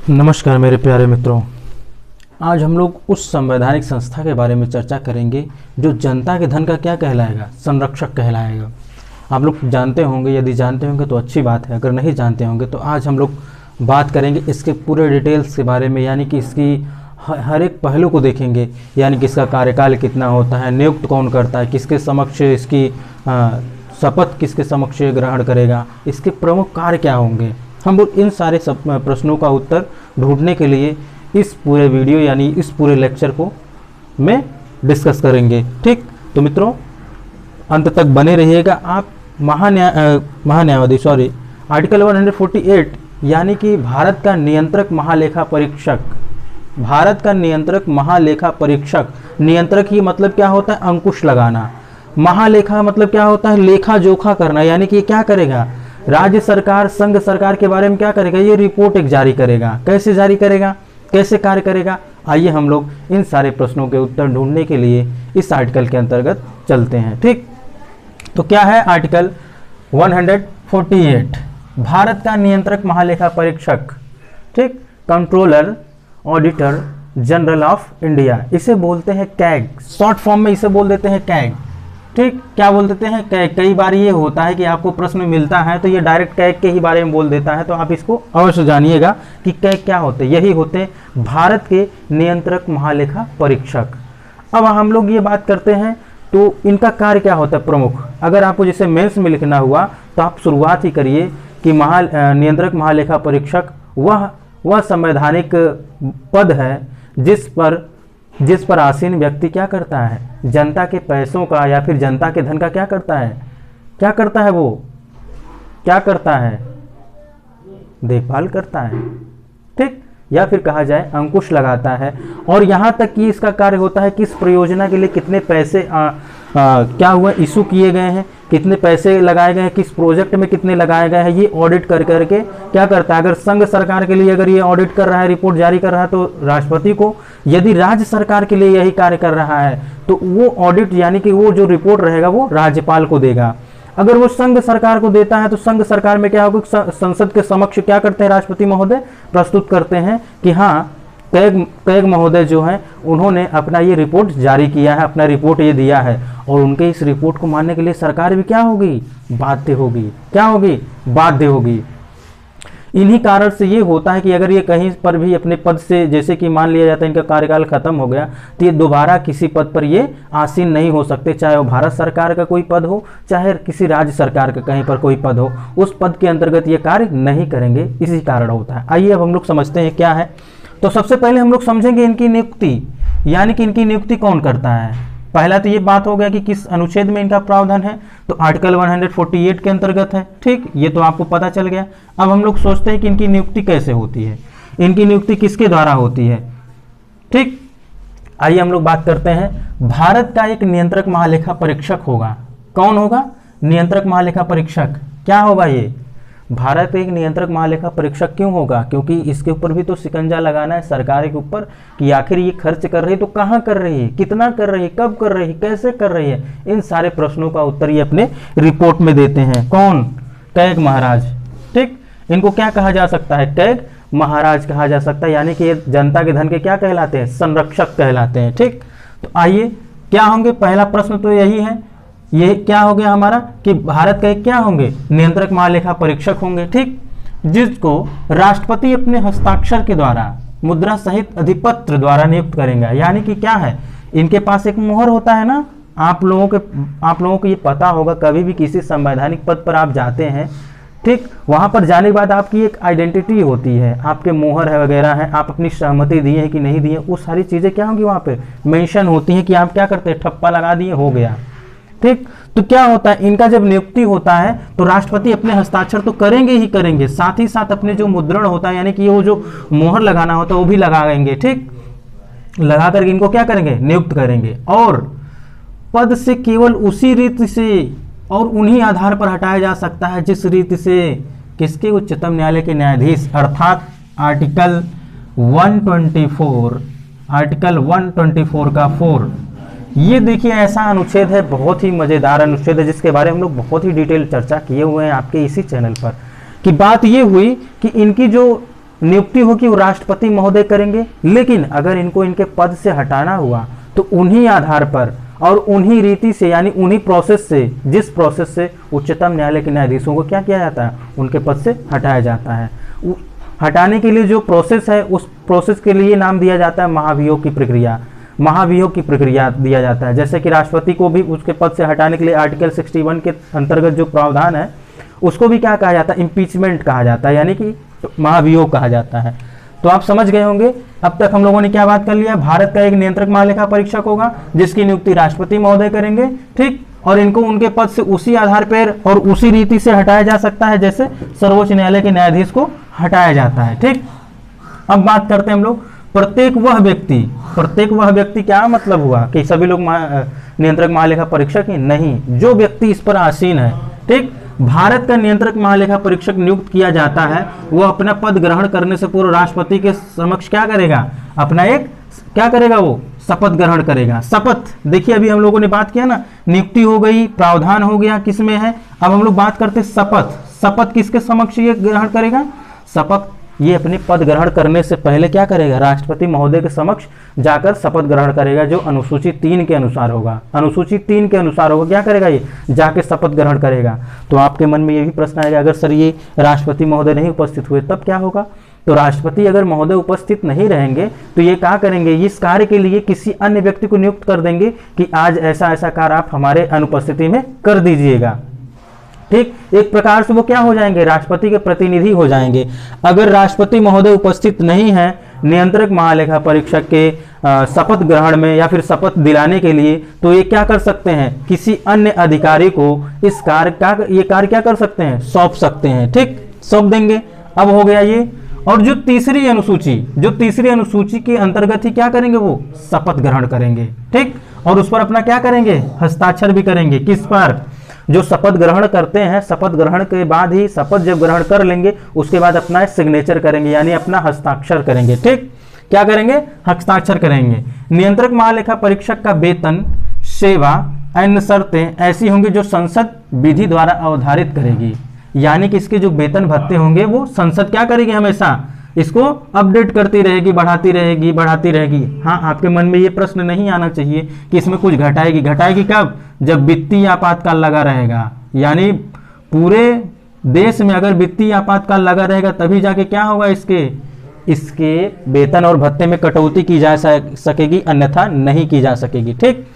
नमस्कार मेरे प्यारे मित्रों। आज हम लोग उस संवैधानिक संस्था के बारे में चर्चा करेंगे जो जनता के धन का क्या कहलाएगा, संरक्षक कहलाएगा। आप लोग जानते होंगे, यदि जानते होंगे तो अच्छी बात है, अगर नहीं जानते होंगे तो आज हम लोग बात करेंगे इसके पूरे डिटेल्स के बारे में, यानी कि इसकी हर एक पहलू को देखेंगे, यानी कि इसका कार्यकाल कितना होता है, नियुक्त कौन करता है, किसके समक्ष इसकी शपथ किसके समक्ष ग्रहण करेगा, इसके प्रमुख कार्य क्या होंगे। हम लोग इन सारे सब प्रश्नों का उत्तर ढूंढने के लिए इस पूरे वीडियो यानी इस पूरे लेक्चर को मैं डिस्कस करेंगे। ठीक, तो मित्रों अंत तक बने रहिएगा। आप महान्यायवादी आर्टिकल 148 यानी कि भारत का नियंत्रक महालेखा परीक्षक, भारत का नियंत्रक महालेखा परीक्षक, नियंत्रक ही मतलब क्या होता है, अंकुश लगाना। महालेखा मतलब क्या होता है, लेखा जोखा करना, यानी कि क्या करेगा, राज्य सरकार संघ सरकार के बारे में क्या करेगा, ये रिपोर्ट एक जारी करेगा। कैसे जारी करेगा, कैसे कार्य करेगा, आइए हम लोग इन सारे प्रश्नों के उत्तर ढूंढने के लिए इस आर्टिकल के अंतर्गत चलते हैं। ठीक, तो क्या है आर्टिकल 148, भारत का नियंत्रक महालेखा परीक्षक। ठीक, controller auditor general of India, इसे बोलते हैं कैग, शॉर्ट फॉर्म में इसे बोल देते हैं कैग। ठीक, क्या बोल देते हैं, कैग। कई बार ये होता है कि आपको प्रश्न मिलता है तो ये डायरेक्ट कैग के ही बारे में बोल देता है, तो आप इसको अवश्य जानिएगा कि कैग क्या होते हैं। यही होते भारत के नियंत्रक महालेखा परीक्षक। अब हम लोग ये बात करते हैं तो इनका कार्य क्या होता है प्रमुख। अगर आपको जैसे मेंस में लिखना हुआ तो आप शुरुआत ही करिए कि नियंत्रक महालेखा परीक्षक वह संवैधानिक पद है जिस पर आसीन व्यक्ति क्या करता है, जनता के पैसों का या फिर जनता के धन का क्या करता है, वो क्या करता है, देखभाल करता है। ठीक, या फिर कहा जाए अंकुश लगाता है। और यहाँ तक कि इसका कार्य होता है किस परियोजना के लिए कितने पैसे क्या हुआ इशू किए गए हैं, कितने पैसे लगाए गए हैं, किस प्रोजेक्ट में कितने लगाए गए हैं, ये ऑडिट कर करके क्या करता है। अगर संघ सरकार के लिए अगर ये ऑडिट कर रहा है, रिपोर्ट जारी कर रहा है तो राष्ट्रपति को, यदि राज्य सरकार के लिए यही कार्य कर रहा है तो वो ऑडिट यानी कि वो जो रिपोर्ट रहेगा वो राज्यपाल को देगा। अगर वो संघ सरकार को देता है तो संघ सरकार में क्या होगा, संसद के समक्ष क्या करते हैं, राष्ट्रपति महोदय प्रस्तुत करते हैं कि हाँ कैग महोदय जो हैं उन्होंने अपना ये रिपोर्ट जारी किया है, अपना रिपोर्ट ये दिया है। और उनके इस रिपोर्ट को मानने के लिए सरकार भी क्या होगी, बाध्य होगी। क्या होगी, बाध्य होगी। इन्हीं कारण से ये होता है कि अगर ये कहीं पर भी अपने पद से, जैसे कि मान लिया जाता है इनका कार्यकाल खत्म हो गया, तो ये दोबारा किसी पद पर ये आसीन नहीं हो सकते, चाहे वो भारत सरकार का कोई पद हो, चाहे किसी राज्य सरकार का कहीं पर कोई पद हो, उस पद के अंतर्गत ये कार्य नहीं करेंगे, इसी कारण होता है। आइए अब हम लोग समझते हैं क्या है। तो सबसे पहले हम लोग समझेंगे इनकी नियुक्ति, यानी कि इनकी नियुक्ति कौन करता है। पहला तो ये बात हो गया कि किस अनुच्छेद में इनका प्रावधान है, तो आर्टिकल 148 के अंतर्गत है। ठीक, ये तो आपको पता चल गया। अब हम लोग सोचते हैं कि इनकी नियुक्ति कैसे होती है, इनकी नियुक्ति किसके द्वारा होती है। ठीक, आइए हम लोग बात करते हैं। भारत का एक नियंत्रक महालेखा परीक्षक होगा। कौन होगा, नियंत्रक महालेखा परीक्षक। क्या होगा ये, भारत एक नियंत्रक महालेखा परीक्षक क्यों होगा, क्योंकि इसके ऊपर भी तो शिकंजा लगाना है सरकार के ऊपर कि आखिर ये खर्च कर रही है तो कहाँ कर रही है, कितना कर रही है, कब कर रही है, कैसे कर रही है। इन सारे प्रश्नों का उत्तर ये अपने रिपोर्ट में देते हैं। कौन, कैग महाराज। ठीक, इनको क्या कहा जा सकता है, कैग महाराज कहा जा सकता है, यानी कि ये जनता के धन के क्या कहलाते हैं, संरक्षक कहलाते हैं। ठीक, तो आइए क्या होंगे, पहला प्रश्न तो यही है, ये क्या हो गया हमारा कि भारत के क्या होंगे, नियंत्रक महालेखा परीक्षक होंगे। ठीक, जिसको राष्ट्रपति अपने हस्ताक्षर के द्वारा मुद्रा सहित अधिपत्र द्वारा नियुक्त करेंगे। यानी कि क्या है, इनके पास एक मोहर होता है ना, आप लोगों को ये पता होगा, कभी भी किसी संवैधानिक पद पर आप जाते हैं, ठीक, वहां पर जाने के बाद आपकी एक आइडेंटिटी होती है, आपके मोहर है वगैरह है, आप अपनी सहमति दिए हैं कि नहीं दिए, वो सारी चीजें क्या होंगी वहां पे मेंशन होती हैं कि आप क्या करते हैं, ठप्पा लगा दिए, हो गया। ठीक, तो क्या होता है, इनका जब नियुक्ति होता है तो राष्ट्रपति अपने हस्ताक्षर तो करेंगे ही करेंगे, साथ ही साथ अपने जो मुद्रण होता है यानी कि वो जो मोहर लगाना होता है वो भी लगाएंगे। ठीक, लगा करके इनको क्या करेंगे, नियुक्त करेंगे। और पद से केवल उसी रीति से और उन्हीं आधार पर हटाया जा सकता है जिस रीति से किसके, उच्चतम न्यायालय के न्यायाधीश, अर्थात आर्टिकल 124, आर्टिकल 124 का 4। ये देखिए ऐसा अनुच्छेद है, बहुत ही मजेदार अनुच्छेद है जिसके बारे में हम लोग बहुत ही डिटेल चर्चा किए हुए हैं आपके इसी चैनल पर। कि बात ये हुई कि इनकी जो नियुक्ति होगी वो राष्ट्रपति महोदय करेंगे, लेकिन अगर इनको इनके पद से हटाना हुआ तो उन्हीं आधार पर और उन्हीं रीति से, यानी उन्हीं प्रोसेस से, जिस प्रोसेस से उच्चतम न्यायालय के न्यायाधीशों को क्या किया जाता है, उनके पद से हटाया जाता है। हटाने के लिए जो प्रोसेस है, उस प्रोसेस के लिए नाम दिया जाता है महाभियोग की प्रक्रिया। महाभियोग की प्रक्रिया दिया जाता है। जैसे कि राष्ट्रपति को भी उसके पद से हटाने के लिए आर्टिकल 61 के अंतर्गत जो प्रावधान है उसको भी क्या कहा जाता है, इम्पीचमेंट कहा जाता है, यानी कि महाभियोग कहा जाता है। तो आप समझ गए होंगे अब तक हम लोगों ने क्या बात कर लिया। भारत का एक नियंत्रक महालेखा परीक्षक होगा जिसकी नियुक्ति राष्ट्रपति महोदय करेंगे, ठीक, और इनको उनके पद से उसी आधार पर और उसी रीति से हटाया जा सकता है जैसे सर्वोच्च न्यायालय के न्यायाधीश को हटाया जाता है, ठीक। अब बात करते हैं हम लोग प्रत्येक वह व्यक्ति क्या मतलब हुआ कि सभी लोग नियंत्रक महालेखा परीक्षक ही नहीं, जो व्यक्ति इस पर आसीन है, ठीक। भारत का नियंत्रक महालेखा परीक्षक नियुक्त किया जाता है, वो अपना पद ग्रहण करने से पूर्व राष्ट्रपति के समक्ष क्या करेगा, अपना एक क्या करेगा, वो शपथ ग्रहण करेगा। शपथ देखिए अभी हम लोगों ने बात किया ना, नियुक्ति हो गई, प्रावधान हो गया, किसमें है। अब हम लोग बात करते शपथ। शपथ किसके समक्ष ये ग्रहण करेगा, शपथ ये अपने पद ग्रहण करने से पहले क्या करेगा, राष्ट्रपति महोदय के समक्ष जाकर शपथ ग्रहण करेगा, जो अनुसूची 3 के अनुसार होगा। अनुसूची 3 के अनुसार होगा, क्या करेगा, ये जाके शपथ ग्रहण करेगा। तो आपके मन में ये भी प्रश्न आएगा, अगर सर ये राष्ट्रपति महोदय नहीं उपस्थित हुए तब क्या होगा। तो राष्ट्रपति अगर महोदय उपस्थित नहीं रहेंगे तो ये क्या करेंगे, इस कार्य के लिए किसी अन्य व्यक्ति को नियुक्त कर देंगे कि आज ऐसा ऐसा कार्य आप हमारे अनुपस्थिति में कर दीजिएगा, ठीक। एक प्रकार से वो क्या हो जाएंगे, राष्ट्रपति के प्रतिनिधि हो जाएंगे। अगर राष्ट्रपति महोदय उपस्थित नहीं है नियंत्रक महालेखा परीक्षक के शपथ ग्रहण में या फिर शपथ दिलाने के लिए, तो ये क्या कर सकते हैं, किसी अन्य अधिकारी को इस कार्य का ये कार्य क्या कर सकते हैं, सौंप सकते हैं, ठीक, सौंप देंगे। अब हो गया ये। और जो तीसरी अनुसूची के अंतर्गत ही क्या करेंगे, वो शपथ ग्रहण करेंगे, ठीक, और उस पर अपना क्या करेंगे, हस्ताक्षर भी करेंगे। किस पर, जो शपथ ग्रहण करते हैं, शपथ ग्रहण के बाद ही, शपथ जब ग्रहण कर लेंगे उसके बाद अपना सिग्नेचर करेंगे, यानी अपना हस्ताक्षर करेंगे, ठीक। क्या करेंगे, हस्ताक्षर करेंगे। नियंत्रक महालेखा परीक्षक का वेतन, सेवा, अन्य शर्तें ऐसी होंगी जो संसद विधि द्वारा अवधारित करेगी, यानी कि इसके जो वेतन भत्ते होंगे वो संसद क्या करेगी, हमेशा इसको अपडेट करती रहेगी, बढ़ाती रहेगी। हाँ, आपके मन में ये प्रश्न नहीं आना चाहिए कि इसमें कुछ घटाएगी कब, जब वित्तीय आपातकाल लगा रहेगा, यानी पूरे देश में अगर वित्तीय आपातकाल लगा रहेगा तभी जाके क्या होगा, इसके वेतन और भत्ते में कटौती की जा सकेगी, अन्यथा नहीं की जा सकेगी, ठीक।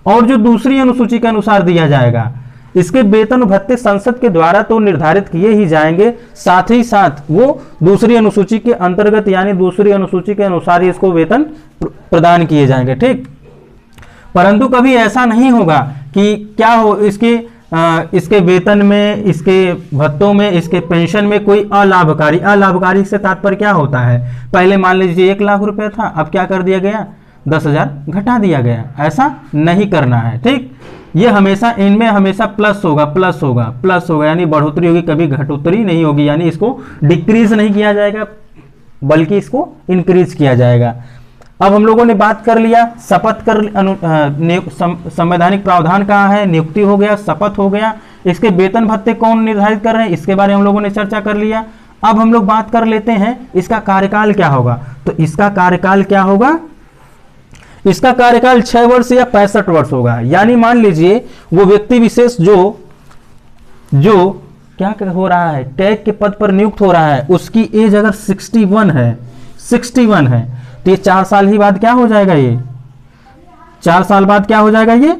और जो दूसरी अनुसूची के अनुसार दिया जाएगा, इसके वेतन भत्ते संसद के द्वारा तो निर्धारित किए ही जाएंगे, साथ ही साथ वो दूसरी अनुसूची के अंतर्गत, यानी दूसरी अनुसूची के अनुसार ही इसको वेतन प्रदान किए जाएंगे, ठीक। परंतु कभी ऐसा नहीं होगा कि क्या हो, इसके वेतन में, इसके भत्तों में, इसके पेंशन में कोई अलाभकारी से तात्पर्य क्या होता है, पहले मान लीजिए 1 लाख रुपए था, अब क्या कर दिया गया, 10,000 घटा दिया गया। ऐसा नहीं करना है, ठीक। ये हमेशा, इनमें हमेशा प्लस होगा, यानी बढ़ोतरी होगी, कभी घटोतरी नहीं होगी, यानी इसको डिक्रीज नहीं किया जाएगा बल्कि इसको इंक्रीज किया जाएगा। अब हम लोगों ने बात कर लिया, शपथ संवैधानिक प्रावधान कहाँ है, नियुक्ति हो गया, शपथ हो गया, इसके वेतन भत्ते कौन निर्धारित कर रहे हैं, इसके बारे में हम लोगों ने चर्चा कर लिया। अब हम लोग बात कर लेते हैं इसका कार्यकाल क्या होगा। तो इसका कार्यकाल क्या होगा, इसका कार्यकाल 6 वर्ष या 65 वर्ष होगा। यानी मान लीजिए वो व्यक्ति विशेष जो क्या हो रहा है, कैग के पद पर नियुक्त हो रहा है, उसकी एज अगर 61 है तो ये 4 साल ही बाद क्या हो जाएगा, ये 4 साल बाद क्या हो जाएगा, ये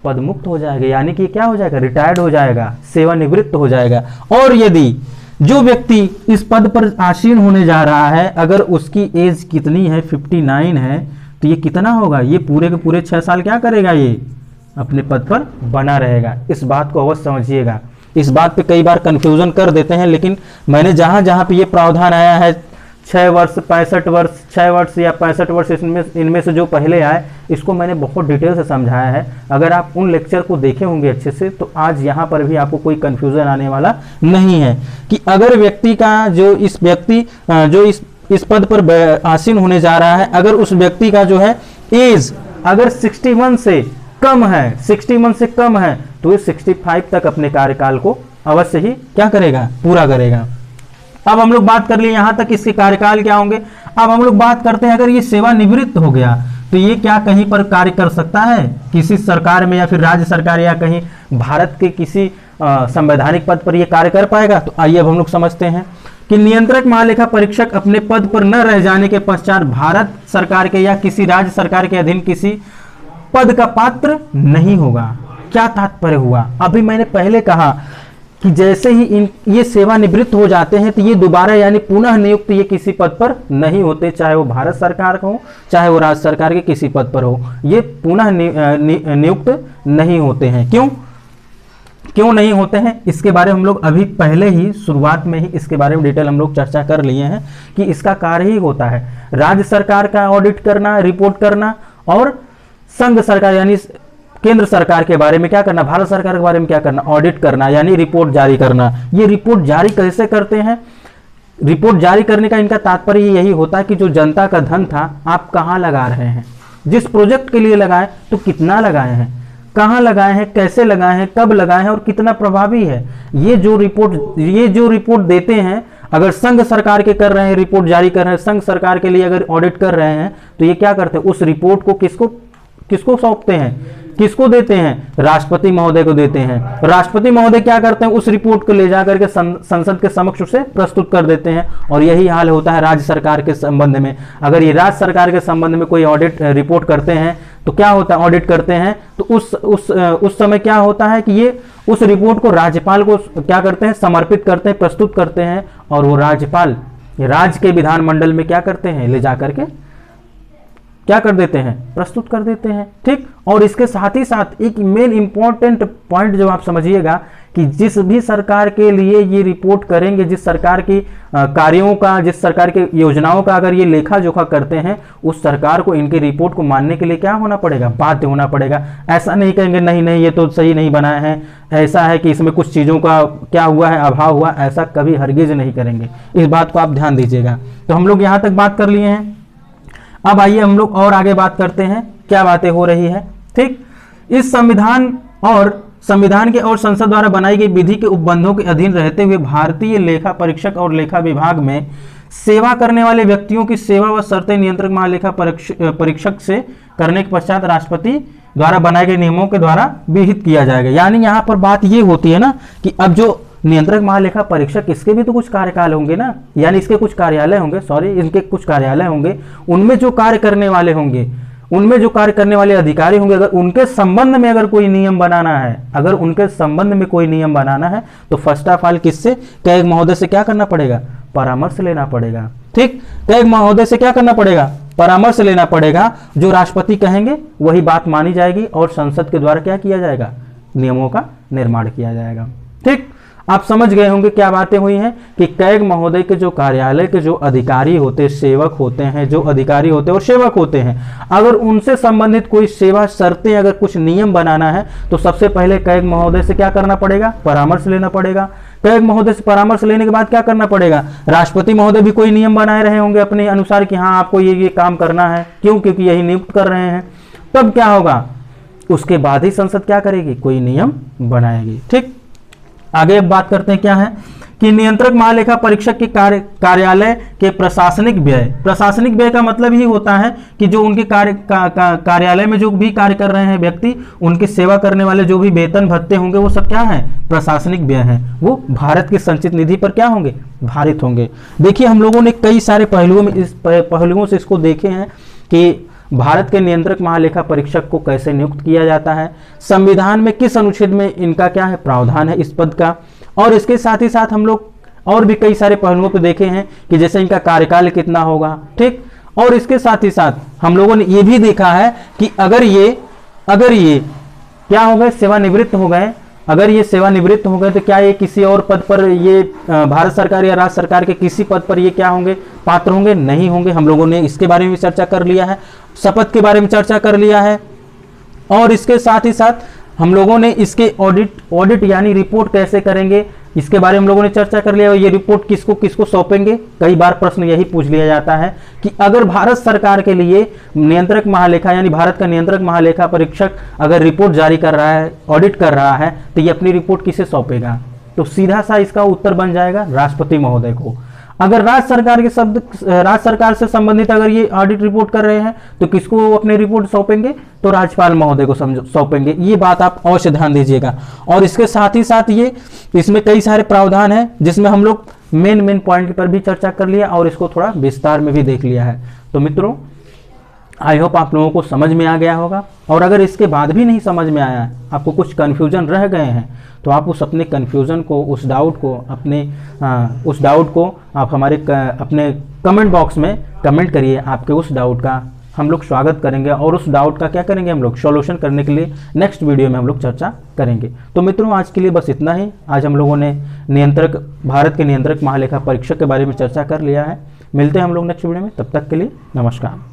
पद मुक्त हो जाएगा, यानी कि क्या हो जाएगा, रिटायर्ड हो जाएगा, सेवानिवृत्त हो जाएगा। और यदि जो व्यक्ति इस पद पर आसीन होने जा रहा है, अगर उसकी एज कितनी है, 59 है, तो ये कितना होगा, ये पूरे के पूरे 6 साल क्या करेगा, ये अपने पद पर बना रहेगा। इस बात को अवश्य समझिएगा। इस बात पे कई बार कंफ्यूजन कर देते हैं, लेकिन मैंने जहां जहां पे ये प्रावधान आया है 6 वर्ष 65 वर्ष 6 वर्ष या 65 वर्ष, इनमें से जो पहले आए, इसको मैंने बहुत डिटेल से समझाया है। अगर आप उन लेक्चर को देखे होंगे अच्छे से, तो आज यहाँ पर भी आपको कोई कंफ्यूजन आने वाला नहीं है कि अगर व्यक्ति का जो इस पद पर आसीन होने जा रहा है, अगर उस व्यक्ति का जो है एज अगर 61 से कम है, तो ये 65 तक अपने कार्यकाल को अवश्य ही क्या करेगा, पूरा करेगा। अब हम लोग बात कर लिए यहां तक इसके कार्यकाल क्या होंगे। अब हम लोग बात करते हैं अगर ये सेवानिवृत्त हो गया तो ये क्या कहीं पर कार्य कर सकता है, किसी सरकार में या फिर राज्य सरकार या कहीं भारत के किसी संवैधानिक पद पर ये कार्य कर पाएगा। तो आइए अब हम लोग समझते हैं कि नियंत्रक महालेखा परीक्षक अपने पद पर न रह जाने के पश्चात भारत सरकार के या किसी राज्य सरकार के अधीन किसी पद का पात्र नहीं होगा। क्या तात्पर्य हुआ, अभी मैंने पहले कहा कि जैसे ही ये सेवानिवृत्त हो जाते हैं तो ये दोबारा यानी पुनः नियुक्त ये किसी पद पर नहीं होते, चाहे वो भारत सरकार का हो चाहे वो राज्य सरकार के किसी पद पर हो, ये पुनः नियुक्त नहीं होते हैं। क्यों नहीं होते हैं, इसके बारे में हम लोग अभी पहले ही शुरुआत में ही इसके बारे में डिटेल हम लोग चर्चा कर लिए हैं कि इसका कार्य ही होता है राज्य सरकार का ऑडिट करना, रिपोर्ट करना, और संघ सरकार यानी केंद्र सरकार के बारे में क्या करना, भारत सरकार के बारे में क्या करना, ऑडिट करना यानी रिपोर्ट जारी करना। ये रिपोर्ट जारी कैसे करते हैं, रिपोर्ट जारी करने का इनका तात्पर्य यही होता है कि जो जनता का धन था आप कहाँ लगा रहे हैं, जिस प्रोजेक्ट के लिए लगाए तो कितना लगाए हैं, कहाँ लगाए हैं, कैसे लगाए हैं, कब लगाए हैं और कितना प्रभावी है। ये जो रिपोर्ट देते हैं, अगर संघ सरकार के कर रहे हैं, रिपोर्ट जारी कर रहे हैं, संघ सरकार के लिए अगर ऑडिट कर रहे हैं तो ये क्या करते हैं, उस रिपोर्ट को किसको सौंपते हैं, किसको देते हैं, राष्ट्रपति महोदय को देते हैं। राष्ट्रपति महोदय क्या करते हैं, उस रिपोर्ट को ले जाकर के संसद के समक्ष उसे प्रस्तुत कर देते हैं। और यही हाल होता है राज्य सरकार के संबंध में। अगर ये राज्य सरकार के संबंध में कोई ऑडिट रिपोर्ट करते हैं तो क्या होता है, ऑडिट करते हैं तो उस समय क्या होता है कि ये उस रिपोर्ट को राज्यपाल को क्या करते हैं, समर्पित करते हैं, प्रस्तुत करते हैं, और वो राज्यपाल राज्य के विधानमंडल में क्या करते हैं, ले जाकर के क्या कर देते हैं, प्रस्तुत कर देते हैं। ठीक, और इसके साथ ही साथ एक मेन इंपॉर्टेंट पॉइंट जो आप समझिएगा कि जिस भी सरकार के लिए ये रिपोर्ट करेंगे, जिस सरकार की कार्यों का, जिस सरकार के योजनाओं का अगर ये लेखा जोखा करते हैं, उस सरकार को इनके रिपोर्ट को मानने के लिए क्या होना पड़ेगा, बाध्य होना पड़ेगा। ऐसा नहीं कहेंगे नहीं नहीं ये तो सही नहीं बनाया है, ऐसा है कि इसमें कुछ चीज़ों का क्या हुआ है, अभाव हुआ, ऐसा कभी हरगिज नहीं करेंगे। इस बात को आप ध्यान दीजिएगा। तो हम लोग यहाँ तक बात कर लिए हैं। अब आइए हम लोग और आगे बात करते हैं क्या बातें हो रही है। ठीक, इस संविधान के और संसद द्वारा बनाई गई विधि के उपबंधों के अधीन रहते हुए भारतीय लेखा परीक्षक और लेखा विभाग में सेवा करने वाले व्यक्तियों की सेवा व शर्तें नियंत्रक महालेखा परीक्षक से करने के पश्चात राष्ट्रपति द्वारा बनाए गए नियमों के द्वारा विहित किया जाएगा। यानी यहाँ पर बात ये होती है ना कि अब जो नियंत्रक महालेखा परीक्षक, इसके भी तो कुछ कार्यकाल होंगे ना, यानी इसके कुछ कार्यालय होंगे, इनके कुछ कार्यालय होंगे, उनमें जो कार्य करने वाले होंगे, उनमें जो कार्य करने वाले अधिकारी होंगे, अगर उनके संबंध में अगर कोई नियम बनाना है, अगर उनके संबंध में कोई नियम बनाना है तो फर्स्ट ऑफ ऑल किससे, कैग महोदय से क्या करना पड़ेगा, परामर्श लेना पड़ेगा। ठीक, कैग महोदय से क्या करना पड़ेगा, परामर्श लेना पड़ेगा। जो राष्ट्रपति कहेंगे वही बात मानी जाएगी और संसद के द्वारा क्या किया जाएगा, नियमों का निर्माण किया जाएगा। ठीक, आप समझ गए होंगे क्या बातें हुई हैं कि कैग महोदय के जो कार्यालय के जो अधिकारी होते, सेवक होते हैं, जो अधिकारी होते हैं और सेवक होते हैं, अगर उनसे संबंधित कोई सेवा शर्तें, अगर कुछ नियम बनाना है तो सबसे पहले कैग महोदय से क्या करना पड़ेगा, परामर्श लेना पड़ेगा। कैग महोदय से परामर्श लेने के बाद क्या करना पड़ेगा, राष्ट्रपति महोदय भी कोई नियम बनाए रहे होंगे अपने अनुसार कि हाँ आपको ये काम करना है, क्यों, क्योंकि यही नियुक्त कर रहे हैं। तब क्या होगा, उसके बाद ही संसद क्या करेगी, कोई नियम बनाएगी। ठीक, आगे अब बात करते हैं क्या है कि नियंत्रक महालेखा परीक्षक के कार्यालय के प्रशासनिक व्यय का मतलब ही होता है कि जो उनके कार्यालय में जो भी कार्य कर रहे हैं व्यक्ति, उनकी सेवा करने वाले जो भी वेतन भत्ते होंगे वो सब क्या है, प्रशासनिक व्यय है, वो भारत की संचित निधि पर क्या होंगे, भारित होंगे। देखिए हम लोगों ने कई सारे पहलुओं से इसको देखे हैं कि भारत के नियंत्रक महालेखा परीक्षक को कैसे नियुक्त किया जाता है, संविधान में किस अनुच्छेद में इनका क्या है, प्रावधान है इस पद का, और इसके साथ ही साथ हम लोग और भी कई सारे पहलुओं पे देखे हैं कि जैसे इनका कार्यकाल कितना होगा। ठीक, और इसके साथ ही साथ हम लोगों ने ये भी देखा है कि अगर ये क्या हो गए, सेवानिवृत्त हो गए, अगर ये सेवानिवृत्त हो गए तो क्या ये किसी और पद पर, ये भारत सरकार या राज्य सरकार के किसी पद पर ये क्या होंगे, पात्र होंगे, नहीं होंगे। हम लोगों ने इसके बारे में भी चर्चा कर लिया है, शपथ के बारे में चर्चा कर लिया है, और इसके साथ ही साथ हम लोगों ने इसके ऑडिट यानी रिपोर्ट कैसे करेंगे इसके बारे में हम लोगों ने चर्चा कर लिया। ये रिपोर्ट किसको किसको सौंपेंगे, कई बार प्रश्न यही पूछ लिया जाता है कि अगर भारत सरकार के लिए नियंत्रक महालेखा यानी भारत का नियंत्रक महालेखा परीक्षक अगर रिपोर्ट जारी कर रहा है, ऑडिट कर रहा है, तो ये अपनी रिपोर्ट किसे सौंपेगा, तो सीधा सा इसका उत्तर बन जाएगा राष्ट्रपति महोदय को। अगर राज्य सरकार से संबंधित अगर ये ऑडिट रिपोर्ट कर रहे हैं तो किसको वो अपनी रिपोर्ट सौंपेंगे, तो राज्यपाल महोदय को सौंपेंगे। ये बात आप अवश्य ध्यान दीजिएगा। और इसके साथ ही साथ ये इसमें कई सारे प्रावधान हैं जिसमें हम लोग मेन पॉइंट पर भी चर्चा कर लिया और इसको थोड़ा विस्तार में भी देख लिया है। तो मित्रों, आई होप आप लोगों को समझ में आ गया होगा। और अगर इसके बाद भी नहीं समझ में आया, आपको कुछ कन्फ्यूजन रह गए हैं, तो आप उस अपने कन्फ्यूज़न को, उस डाउट को आप हमारे अपने कमेंट बॉक्स में कमेंट करिए। आपके उस डाउट का हम लोग स्वागत करेंगे और उस डाउट का क्या करेंगे, हम लोग सॉल्यूशन करने के लिए नेक्स्ट वीडियो में हम लोग चर्चा करेंगे। तो मित्रों, आज के लिए बस इतना ही। आज हम लोगों ने भारत के नियंत्रक महालेखा परीक्षक के बारे में चर्चा कर लिया है। मिलते हैं हम लोग नेक्स्ट वीडियो में, तब तक के लिए नमस्कार।